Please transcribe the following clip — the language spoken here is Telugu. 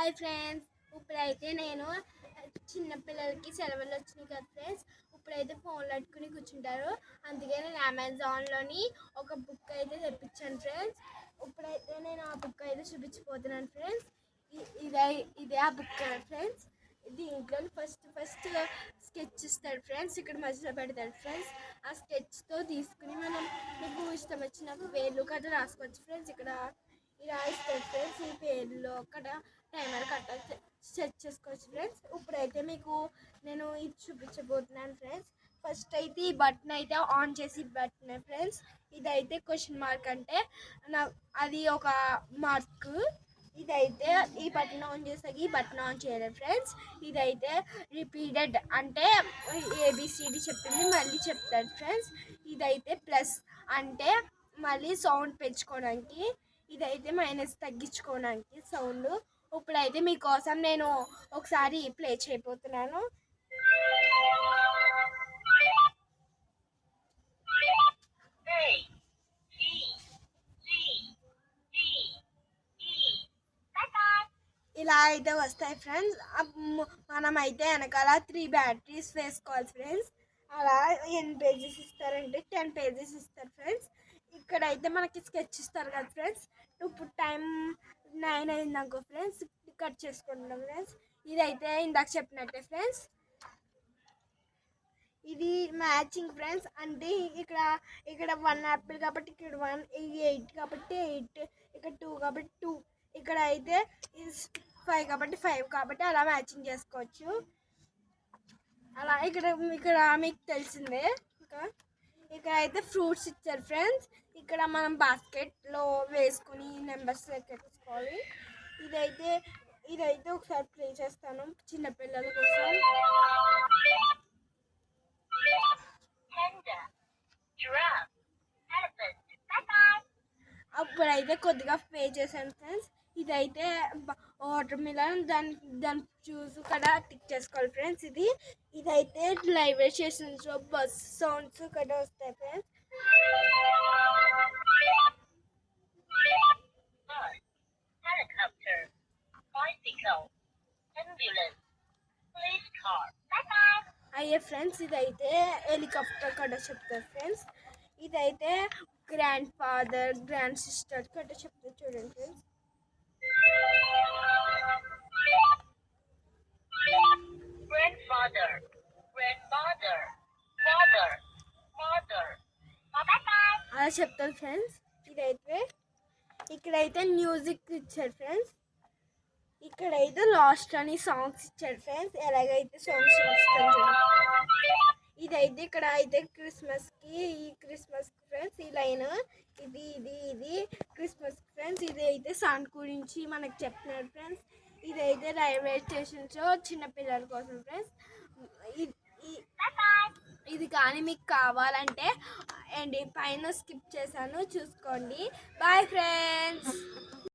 హాయ్ ఫ్రెండ్స్, ఇప్పుడైతే నేను చిన్నపిల్లలకి సెలవులు వచ్చినాయి కదా ఫ్రెండ్స్. ఇప్పుడైతే ఫోన్లు పెట్టుకుని కూర్చుంటారు. అందుకే నేను అమెజాన్లోని ఒక బుక్ అయితే తెప్పించాను ఫ్రెండ్స్. ఇప్పుడైతే నేను ఆ బుక్ అయితే చూపించిపోతున్నాను ఫ్రెండ్స్. ఇదే ఆ బుక్ కదా ఫ్రెండ్స్. దీంట్లో ఫస్ట్ స్కెచ్ ఇస్తాడు ఫ్రెండ్స్. ఇక్కడ మధ్యలో పెడతాడు ఫ్రెండ్స్. ఆ స్కెచ్తో తీసుకుని మనం మీకు ఇష్టం వచ్చిన పేర్లు కట్ట రాసుకోవచ్చు ఫ్రెండ్స్. ఇక్కడ ఇలా ఇస్తాడు ఫ్రెండ్స్. ఈ పేర్లో అక్కడ టైమర్ కట్ట సెట్ చేసుకోవచ్చు ఫ్రెండ్స్. ఇప్పుడైతే మీకు నేను ఇది చూపించబోతున్నాను ఫ్రెండ్స్. ఫస్ట్ అయితే ఈ బటన్ అయితే ఆన్ చేసి బటన్ ఫ్రెండ్స్. ఇదైతే క్వశ్చన్ మార్క్ అంటే అది ఒక మార్క్. ఇదైతే ఈ బటన్ ఆన్ చేసాక ఈ బటన్ ఆన్ చేయలేదు ఫ్రెండ్స్. ఇదైతే రిపీటెడ్ అంటే ఏబిసిడి చెప్పింది మళ్ళీ చెప్తాడు ఫ్రెండ్స్. ఇదైతే ప్లస్ అంటే మళ్ళీ సౌండ్ పెంచుకోవడానికి. ఇదైతే మైనస్ తగ్గించుకోవడానికి సౌండ్. ఇప్పుడైతే మీకోసం నేను ఒకసారి ప్లే చేయబోతున్నాను. ఇలా అయితే వస్తాయి ఫ్రెండ్స్. మనమైతే వెనకాల 3 బ్యాటరీస్ వేసుకోవాలి ఫ్రెండ్స్. అలా ఎన్ని పేజెస్ ఇస్తారంటే 10 పేజెస్ ఇస్తారు ఫ్రెండ్స్. ఇక్కడైతే మనకి స్కెచ్ ఇస్తారు కదా ఫ్రెండ్స్. ఇప్పుడు టైం 9 అయిందనుకో ఫ్రెండ్స్, కట్ చేసుకుంటున్నాం ఫ్రెండ్స్. ఇదైతే ఇందాక చెప్పినట్టే ఫ్రెండ్స్. ఇది మ్యాచింగ్ ఫ్రెండ్స్. అంటే ఇక్కడ 1 యాపిల్ కాబట్టి ఇక్కడ 1, 8 కాబట్టి 8, ఇక్కడ 2 కాబట్టి 2, ఇక్కడ అయితే 5 కాబట్టి 5 కాబట్టి అలా మ్యాచింగ్ చేసుకోవచ్చు. అలా ఇక్కడ మీకు తెలిసిందే. ఇక్కడ అయితే ఫ్రూట్స్ ఇచ్చారు ఫ్రెండ్స్. ఇక్కడ మనం బాస్కెట్లో వేసుకుని నెంబర్స్ ఎక్కించుకోవాలి. ఇదైతే ఒకసారి ప్లే చేస్తాను చిన్నపిల్లల కోసం. అప్పుడైతే కొద్దిగా పే చేశాను ఫ్రెండ్స్. ఇదైతే వాటర్ మిలన్, దాని జ్యూస్ కూడా టిక్ చేసుకోవాలి ఫ్రెండ్స్. ఇదైతే రైల్వే స్టేషన్స్లో బస్ సౌండ్స్ కూడా వస్తాయి ఫ్రెండ్స్. అయ్యే ఫ్రెండ్స్, ఇదైతే హెలికాప్టర్ కూడా చెప్తారు ఫ్రెండ్స్. ఇదైతే గ్రాండ్ ఫాదర్, గ్రాండ్ సిస్టర్ కూడా చెప్తారు చూడండి ఫ్రెండ్స్. అలా చెప్తారు ఫ్రెండ్స్. ఇక్కడైతే మ్యూజిక్ ఇచ్చారు ఫ్రెండ్స్. ఇక్కడైతే లాస్ట్ అని సాంగ్స్ ఇచ్చాడు ఫ్రెండ్స్. ఎలాగైతే సాంగ్స్ ఇస్తాడు. ఇదైతే ఇక్కడ అయితే క్రిస్మస్ ఫ్రెండ్స్. ఈ లైన్ ఇది క్రిస్మస్ ఫ్రెండ్స్. ఇదైతే సాంగ్ గురించి మనకు చెప్తున్నాడు ఫ్రెండ్స్. ఇదైతే రైల్వే స్టేషన్స్లో చిన్నపిల్లల కోసం ఫ్రెండ్స్. ఇది కానీ మీకు కావాలంటే పైన స్కిప్ చేశాను, చూసుకోండి. Bye friends.